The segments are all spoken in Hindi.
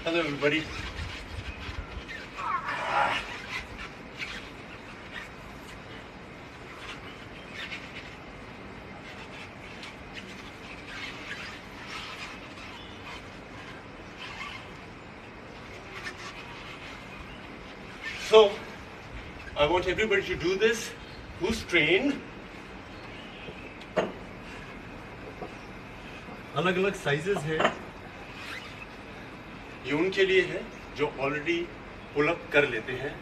Hello everybody. So, I want everybody to do this who's trained. अलग अलग साइजेस है, ये उनके लिए है जो ऑलरेडी पुल अप कर लेते हैं।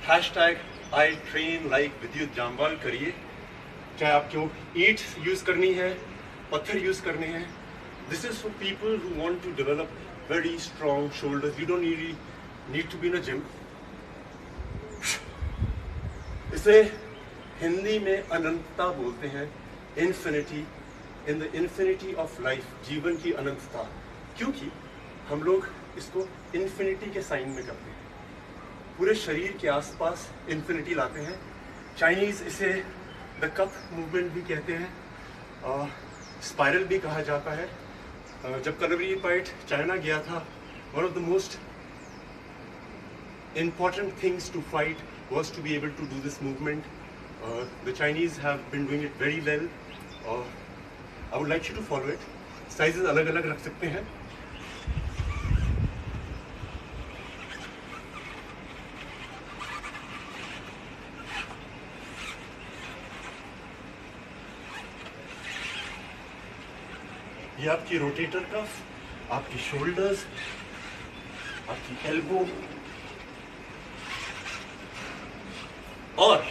हैशटैग आई ट्रेन लाइक विद्युत जामवाल करिए, चाहे आपको ईंट यूज करनी है, पत्थर यूज करने हैं। This is for people who want to develop very strong shoulders. You don't need to be in a gym. इसे हिंदी में अनंतता बोलते हैं, infinity, in the infinity of life, जीवन की अनंतता। क्योंकि हम लोग इसको इन्फिनिटी के साइन में करते हैं, पूरे शरीर के आसपास इन्फिनिटी लाते हैं। चाइनीज इसे द कप मूवमेंट भी कहते हैं, स्पाइरल भी कहा जाता है। जब कलरी पाइट चाइना गया था, one of the most important things to fight was to be able to do this movement. The Chinese have been doing it very well. I would like you to follow it. Sizes अलग अलग रख सकते हैं। ये आपकी रोटेटर कफ, आपकी शोल्डर्स, आपकी एल्बो, और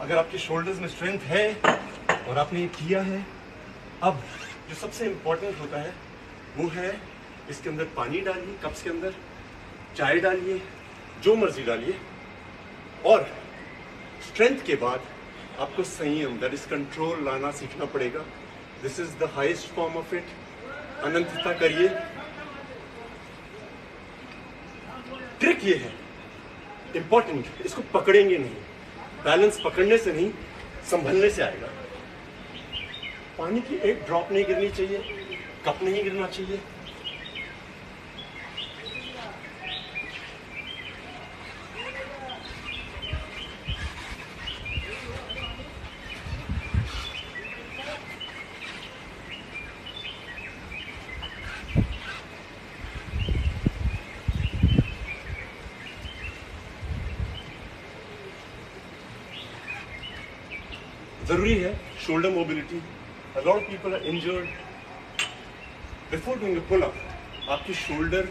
अगर आपके शोल्डर्स में स्ट्रेंथ है और आपने ये किया है, अब जो सबसे इंपॉर्टेंट होता है वो है इसके अंदर पानी डालिए, कप्स के अंदर चाय डालिए, जो मर्जी डालिए, और स्ट्रेंथ के बाद आपको संयम, दैट इज कंट्रोल, लाना सीखना पड़ेगा। This is the highest form of it. अनंतता करिए। ट्रिक ये है इंपॉर्टेंट, इसको पकड़ेंगे नहीं, बैलेंस पकड़ने से नहीं, संभलने से आएगा। पानी की एक ड्रॉप नहीं गिरनी चाहिए, कप नहीं गिरना चाहिए। जरूरी है shoulder mobility. A lot of people are injured before doing a pull-up. आपकी shoulder,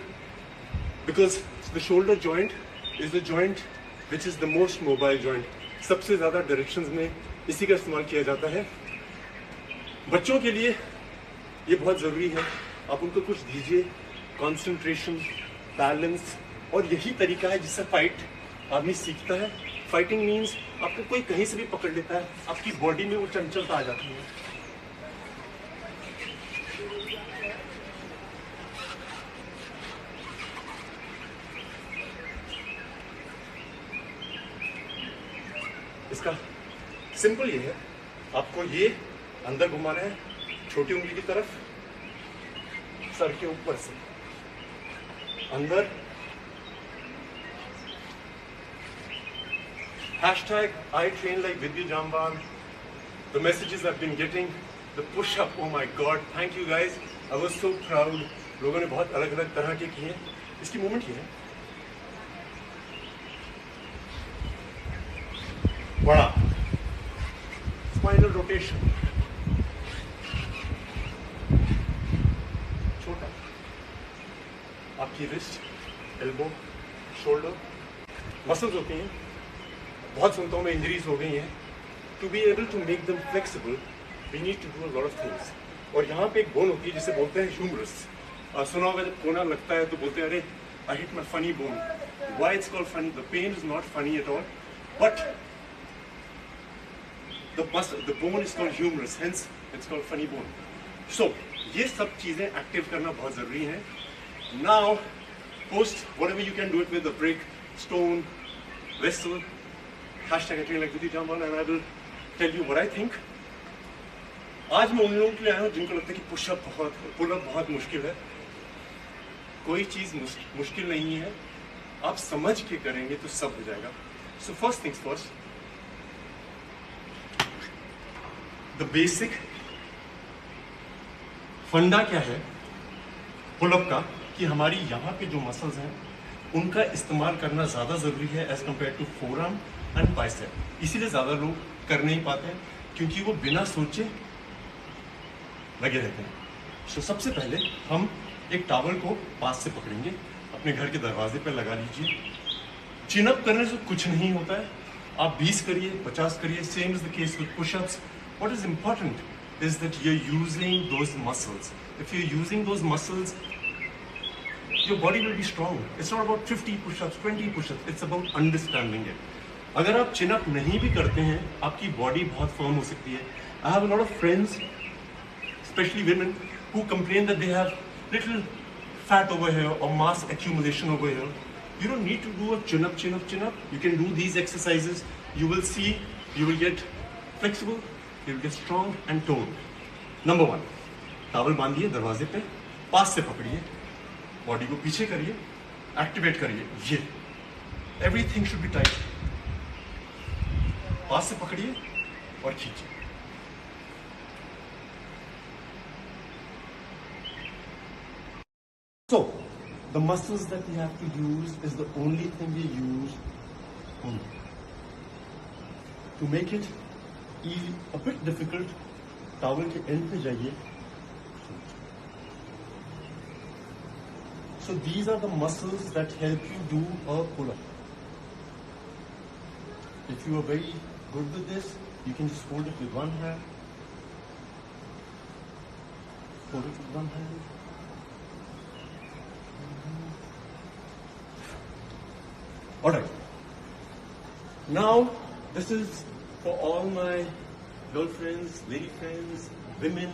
because the shoulder joint is the joint which is the most mobile joint. सबसे ज़्यादा डायरेक्शंस में इसी का इस्तेमाल किया जाता है। बच्चों के लिए ये बहुत ज़रूरी है। आप उनको कुछ दीजिए, कंसंट्रेशन, बैलेंस, और यही तरीका है जिससे फाइट आदमी सीखता है। फाइटिंग मीन्स आपको कोई कहीं से भी पकड़ लेता है, आपकी बॉडी में वो चंचलता आ जाती है। इसका सिंपल ये है, आपको ये अंदर घुमाना है, छोटी उंगली की तरफ, सर के ऊपर से अंदर। Hashtag I train like Vidya Jamwal. The messages I've been getting, the push-up, oh my God, thank you guys. I was so proud. लोगों ने बहुत अलग अलग तरह के किए। इसकी मूवमेंट ये है, बड़ा स्पाइनल रोटेशन, छोटा, आपकी रिस्ट, एल्बो, शोल्डर, मसल्स होती हैं। बहुत संतों में इंजरीज हो गई हैं। To be able to make them flexible we need to do a lot of things. और यहाँ पे एक बोन होती है जिसे बोलते हैं ह्यूमरस। सुना होगा जब कोना लगता है तो बोलते हैं अरे I hit my funny bone. Why it's called funny? The pain is not funny at all, but the bone is called humerus, hence it's called funny bone. So ये सब चीज़ें एक्टिव करना बहुत ज़रूरी है। Now post whatever you can do it with a brick, stone, vessel, hashtag I train like Vidya Jamwal, and I will tell you what I think. आज मैं उन लोगों के लिए आया हूँ जिनको लगता है कि पुशअप बहुत, पुलअप बहुत मुश्किल है। कोई चीज मुश्किल नहीं है, आप समझ के करेंगे तो सब हो जाएगा। So first things first, the basic फंडा क्या है पुलअप का, कि हमारी यहाँ पे जो मसल्स हैं उनका इस्तेमाल करना ज़्यादा ज़रूरी है as compare to forearm and bicep. इसीलिए ज़्यादा लोग कर नहीं पाते हैं, क्योंकि वो बिना सोचे लगे रहते हैं। तो सबसे पहले हम एक टॉवल को पास से पकड़ेंगे, अपने घर के दरवाजे पर लगा लीजिए। चिन अप करने से कुछ नहीं होता है, आप 20 करिए, 50 करिए, same is the case with pushups. What is important is that you're using those muscles. If you're using those muscles, your body will be strong. It's not about 50 push-ups, 20 push-ups. It's about understanding it. अगर आप chin up नहीं भी करते हैं, आपकी body बहुत firm हो सकती है. I have a lot of friends, especially women, who complain that they have little fat over here or mass accumulation over here. You don't need to do a chin up, chin up, chin up. You can do these exercises. You will see, you will get flexible. You'll get strong and toned. Number 1, towel बांधिए दरवाजे पे, पास से पकड़िए, बॉडी को पीछे करिए, एक्टिवेट करिए, ये एवरीथिंग शुड बी टाइट। पास से पकड़िए और खींचिए। So, the muscles that we have to use is the only thing we use only. To make it a bit difficult, towel के एंड पे जाइए। So these are the muscles that help you do a pull-up. If you are very good with this, you can just hold it with one hand. Hold it with one hand. Alright. Now, this is for all my girlfriends, lady friends, women.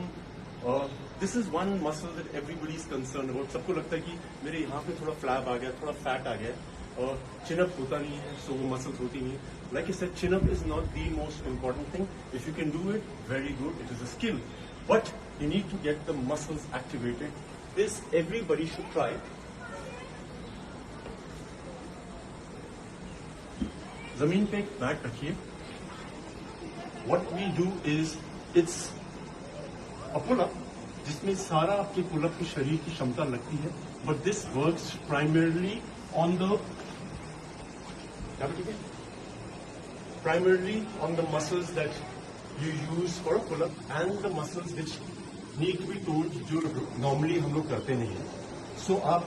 This is one muscle that everybody is concerned about. सबको लगता है कि मेरे यहाँ पे थोड़ा फ्लैप आ गया, थोड़ा फैट आ गया, और chin up होता नहीं है, so वो muscles होती नहीं है. Like I said, chin up is not the most important thing. If you can do it, very good. It is a skill, but you need to get the muscles activated. This everybody should try. जमीन पे एक मैट रखिए. What we do is, it's a pull-up जिसमें सारा आपके पुल-अप की शरीर की क्षमता लगती है, but this works primarily on the muscles that you use for a pull-up and the muscles which need to be told, जो normally हम लोग करते नहीं हैं. So आप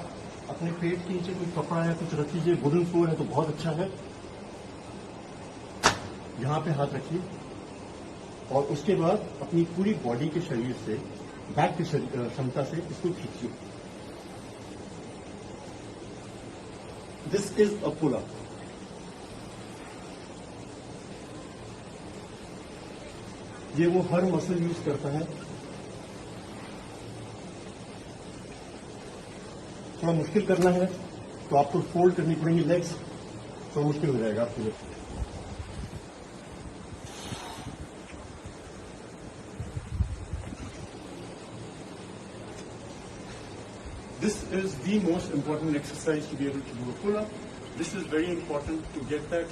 अपने पेट के नीचे कोई कपड़ा या कुछ रख लीजिए. वुडन फ्लोर है तो बहुत अच्छा है. यहाँ पे हाथ रखिए और उसके बाद अपनी पूरी बॉडी के शरीर से, बैक की क्षमता से इसको खींचिए. This is a pull up. ये वो हर मसल यूज करता है. थोड़ा मुश्किल करना है तो आपको फोल्ड करनी पड़ेंगी लेग्स, थोड़ा मुश्किल हो जाएगा आपके लिए. This is the most important exercise to be able to do a pull-up. This is very important to get that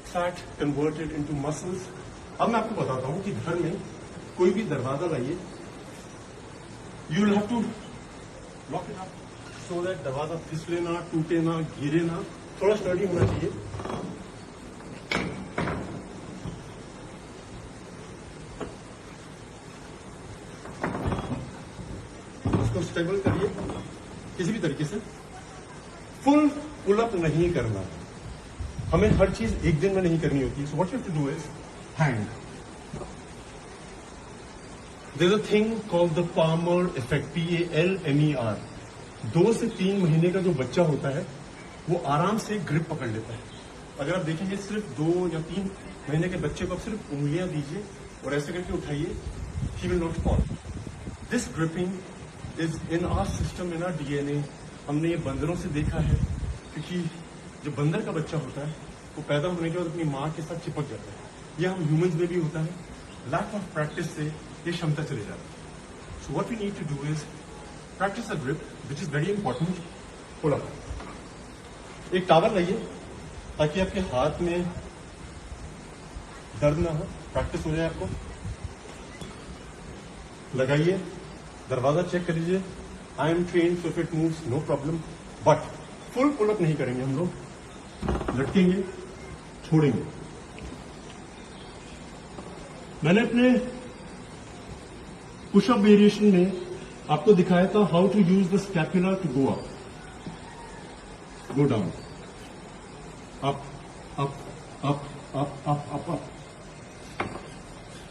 fat converted into muscles. अब मैं आपको बताता हूँ कि घर में कोई भी दरवाजा लाइए, you will have to lock it up so that दरवाजा फिसले ना, टूटे ना, गिरे ना, थोड़ा स्टडी होना चाहिए. उसको स्टेबल करिए किसी भी तरीके से. फुल पुल अप नहीं करना, हमें हर चीज एक दिन में नहीं करनी होती. So what you have to do is hand. There is a thing called the palmer effect, PALMER. 2 से 3 महीने का जो बच्चा होता है वो आराम से ग्रिप पकड़ लेता है. अगर आप देखेंगे सिर्फ 2 या 3 महीने के बच्चे को आप सिर्फ उंगलियां दीजिए और ऐसे करके उठाइए, he will not fall. This gripping is in our system, in our DNA. हमने ये बंदरों से देखा है, क्योंकि जो बंदर का बच्चा होता है वो पैदा होने के बाद अपनी माँ के साथ चिपक जाता है. ये हम ह्यूमंस में भी होता है. लैक ऑफ प्रैक्टिस से ये क्षमता चली जाती है. So what we need to do is practice a grip, which is very important. Pull up. एक टॉवल लाइए ताकि आपके हाथ में दर्द ना हो, प्रैक्टिस हो जाए आपको। लगाइए, दरवाजा चेक कर लीजिए। I am train so if it moves no problem, but full pull up नहीं करेंगे हम लोग। लटकेंगे, छोड़ेंगे। मैंने अपने पुशअप वेरिएशन में आपको दिखाया था how to use the scapula to go up, go down, up up up up up up up.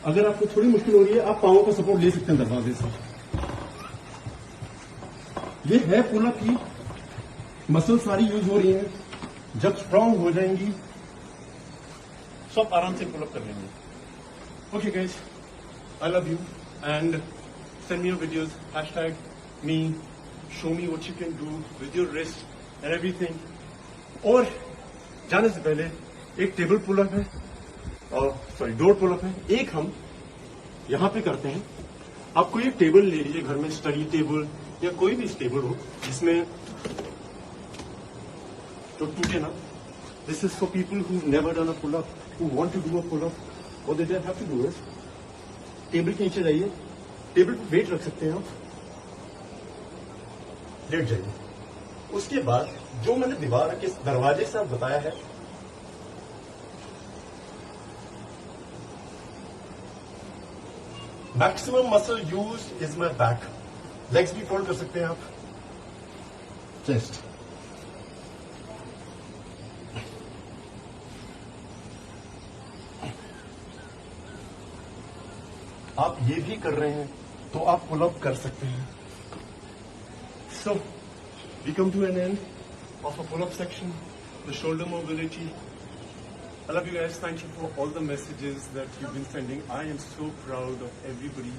अगर आपको थोड़ी मुश्किल हो रही है, आप पांवों का सपोर्ट ले सकते हैं दरवाजे से। ये है पुल अप की मसल सारी यूज हो रही है। जब स्ट्रांग हो जाएंगी सब आराम से पुल अप कर लेंगे। Okay guys, I love you and send me your videos, #me, show me what you can do with your wrist and everything. और जाने से पहले एक टेबल पुल अप है और सॉरी डोर पुल अप है, एक हम यहाँ पे करते हैं। आप कोई एक टेबल ले लीजिए घर में, स्टडी टेबल या कोई भी टेबल हो जिसमें तो टूटे ना। This is for people who've never done a pull up, who want to do a pull up. What they have to do is, table के नीचे जाइए, टेबल पे वेट रख सकते हैं आप, लेट जाइए। उसके बाद जो मैंने दीवार के दरवाजे से आप बताया है, maximum muscle use is my back. Legs भी फोल्ड कर सकते हैं आप, चेस्ट। आप ये भी कर रहे हैं तो आप पुल अप कर सकते हैं। So we come to an end of a pull up section, the shoulder mobility. I love you guys. Thank you for all the messages that you've been sending. I am so proud of everybody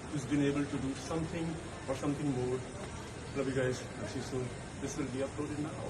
who's been able to do something or something more. Love you guys. I'll see you soon. This will be uploaded now.